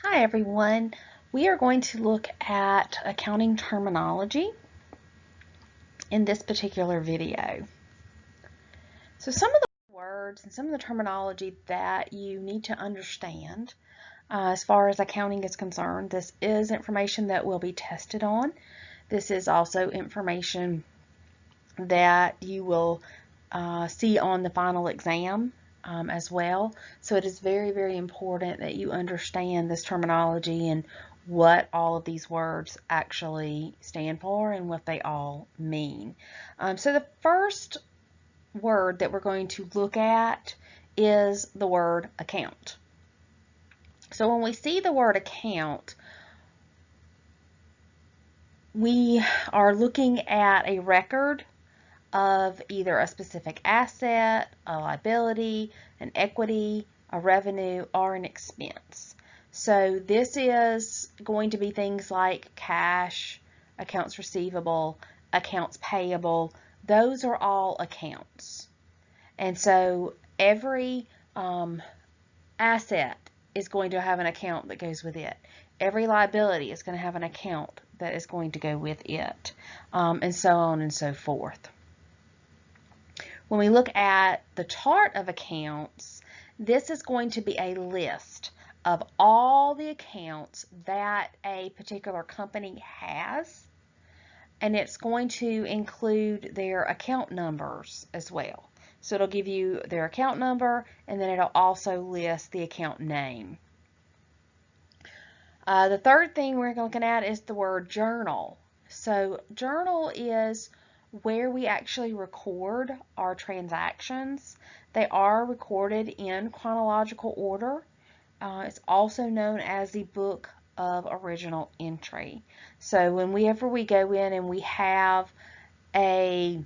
Hi everyone. We are going to look at accounting terminology in this particular video. So some of the words and some of the terminology that you need to understand as far as accounting is concerned, this is information that will be tested on. This is also information that you will see on the final exam as well. So it is very, very important that you understand this terminology and what all of these words actually stand for and what they all mean. So the first word that we're going to look at is the word account. So when we see the word account, we are looking at a record of either a specific asset, a liability, an equity, a revenue, or an expense. So this is going to be things like cash, accounts receivable, accounts payable. Those are all accounts. And so every asset is going to have an account that goes with it. Every liability is going to have an account that is going to go with it, and so on and so forth. When we look at the chart of accounts, this is going to be a list of all the accounts that a particular company has, and it's going to include their account numbers as well. So it'll give you their account number, and then it'll also list the account name. The third thing we're looking at is the word journal. So journal is where we actually record our transactions. They are recorded in chronological order. It's also known as the book of original entry. So whenever we go in and we have a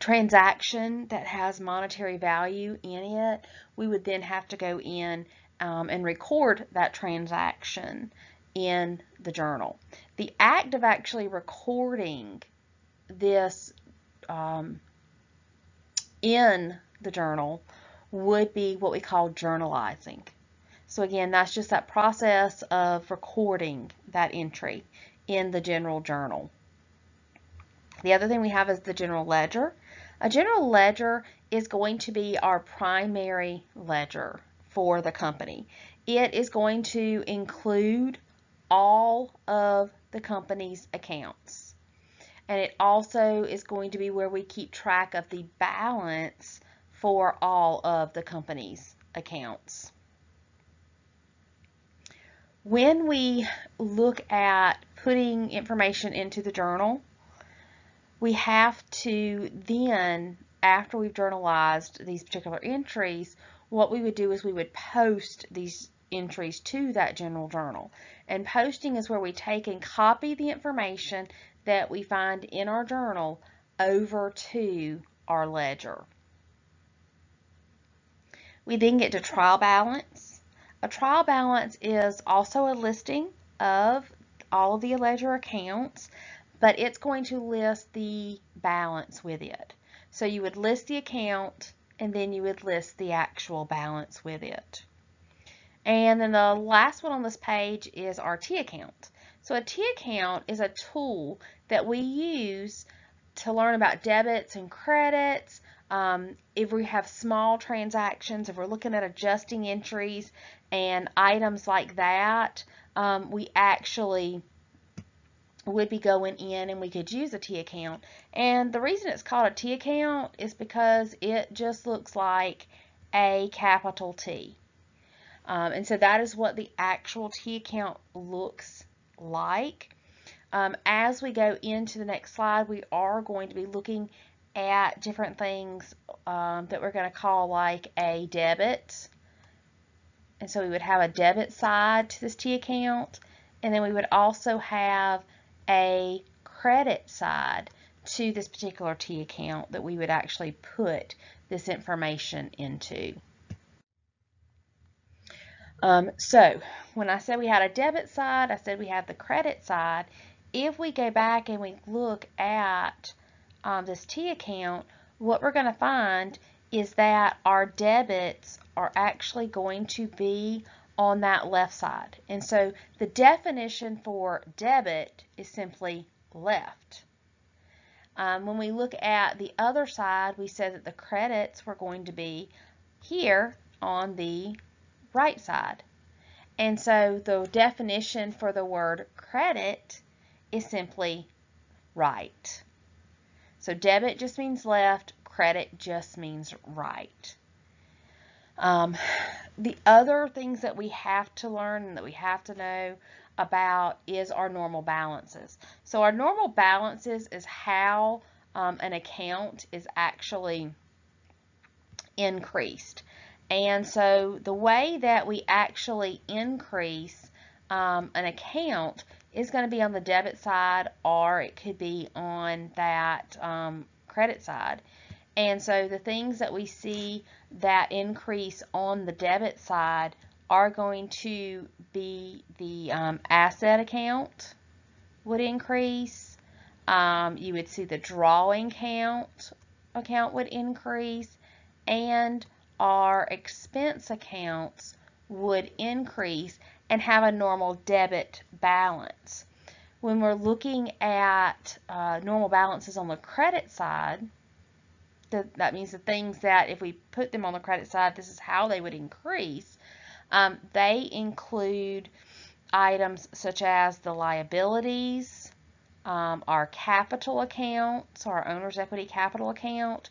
transaction that has monetary value in it, we would then have to go in and record that transaction in the journal. The act of actually recording this in the journal would be what we call journalizing. So again, that's just that process of recording that entry in the general journal. The other thing we have is the general ledger. A general ledger is going to be our primary ledger for the company. It is going to include all of the company's accounts. And it also is going to be where we keep track of the balance for all of the company's accounts. When we look at putting information into the journal, we have to then, after we've journalized these particular entries, what we would do is we would post these entries to that general journal. And posting is where we take and copy the information that we find in our journal over to our ledger. We then get to trial balance. A trial balance is also a listing of all of the ledger accounts, but it's going to list the balance with it. So you would list the account and then you would list the actual balance with it. And then the last one on this page is our T account. So a T account is a tool that we use to learn about debits and credits. If we have small transactions, if we're looking at adjusting entries and items like that, we actually would be going in and we could use a T account. And the reason it's called a T account is because it just looks like a capital T. And so that is what the actual T account looks like. As we go into the next slide, we are going to be looking at different things that we're going to call like a debit. And so we would have a debit side to this T account, and then we would also have a credit side to this particular T account that we would actually put this information into. So when I said we had a debit side, I said we have the credit side. If we go back and we look at this T account, what we're going to find is that our debits are actually going to be on that left side. And so the definition for debit is simply left. When we look at the other side, we said that the credits were going to be here on the right side. And so the definition for the word credit is simply right. So debit just means left, credit just means right. The other things that we have to learn and that we have to know about is our normal balances. So our normal balances is how an account is actually increased. And so the way that we actually increase an account is going to be on the debit side, or it could be on that credit side. And so the things that we see that increase on the debit side are going to be the asset account would increase. You would see the drawing account would increase, and our expense accounts would increase and have a normal debit balance. When we're looking at normal balances on the credit side, that means the things that if we put them on the credit side, this is how they would increase. They include items such as the liabilities, our capital accounts, our owner's equity capital account,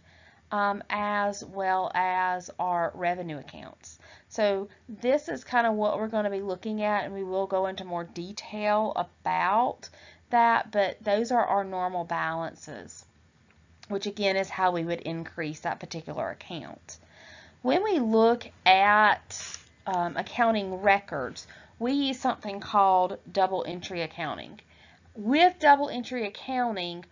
as well as our revenue accounts. So this is kind of what we're going to be looking at, and we will go into more detail about that, but those are our normal balances, which again is how we would increase that particular account. When we look at accounting records, we use something called double entry accounting. With double entry accounting,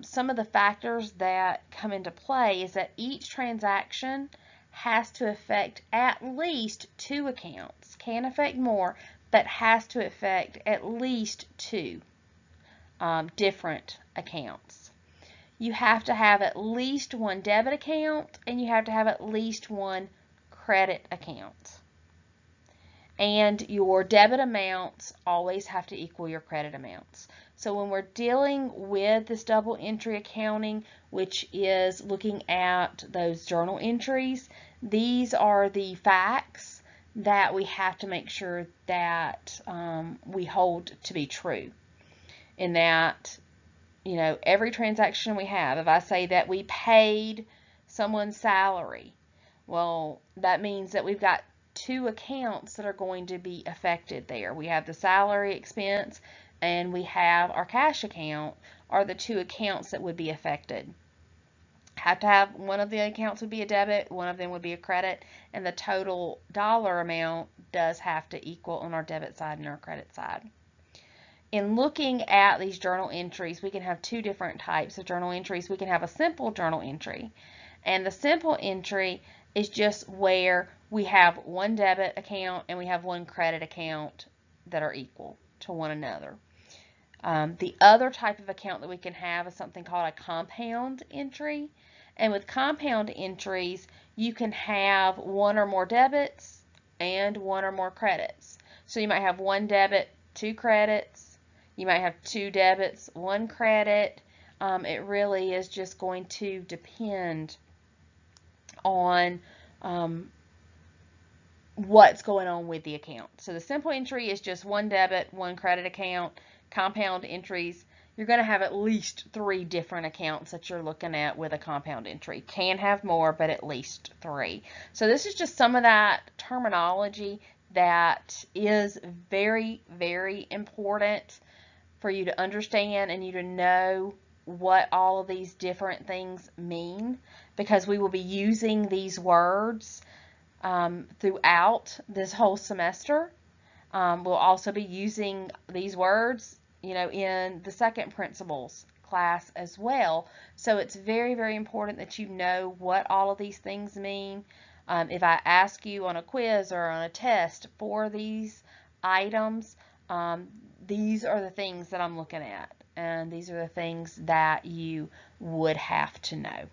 some of the factors that come into play is that each transaction has to affect at least two accounts. Can affect more, but has to affect at least two different accounts. You have to have at least one debit account, and you have to have at least one credit account. And your debit amounts always have to equal your credit amounts. So when we're dealing with this double entry accounting, which is looking at those journal entries, these are the facts that we have to make sure that we hold to be true. In that, you know, every transaction we have, if I say that we paid someone's salary, well, that means that we've got two accounts that are going to be affected there. We have the salary expense and we have our cash account are the two accounts that would be affected. Have to have one of the accounts would be a debit, one of them would be a credit, and the total dollar amount does have to equal on our debit side and our credit side. In looking at these journal entries, we can have two different types of journal entries. We can have a simple journal entry, and the simple entry is just where we have one debit account and we have one credit account that are equal to one another. The other type of account that we can have is something called a compound entry. And with compound entries, you can have one or more debits and one or more credits. So you might have one debit, two credits. You might have two debits, one credit. It really is just going to depend on what's going on with the account. So the simple entry is just one debit, one credit account. Compound entries, you're going to have at least three different accounts that you're looking at with a compound entry. Can have more, but at least three. So this is just some of that terminology that is very, very important for you to understand and you to know what all of these different things mean, because we will be using these words throughout this whole semester. We'll also be using these words, you know, in the second principles class as well. So it's very, very important that you know what all of these things mean. If I ask you on a quiz or on a test for these items, these are the things that I'm looking at, and these are the things that you would have to know.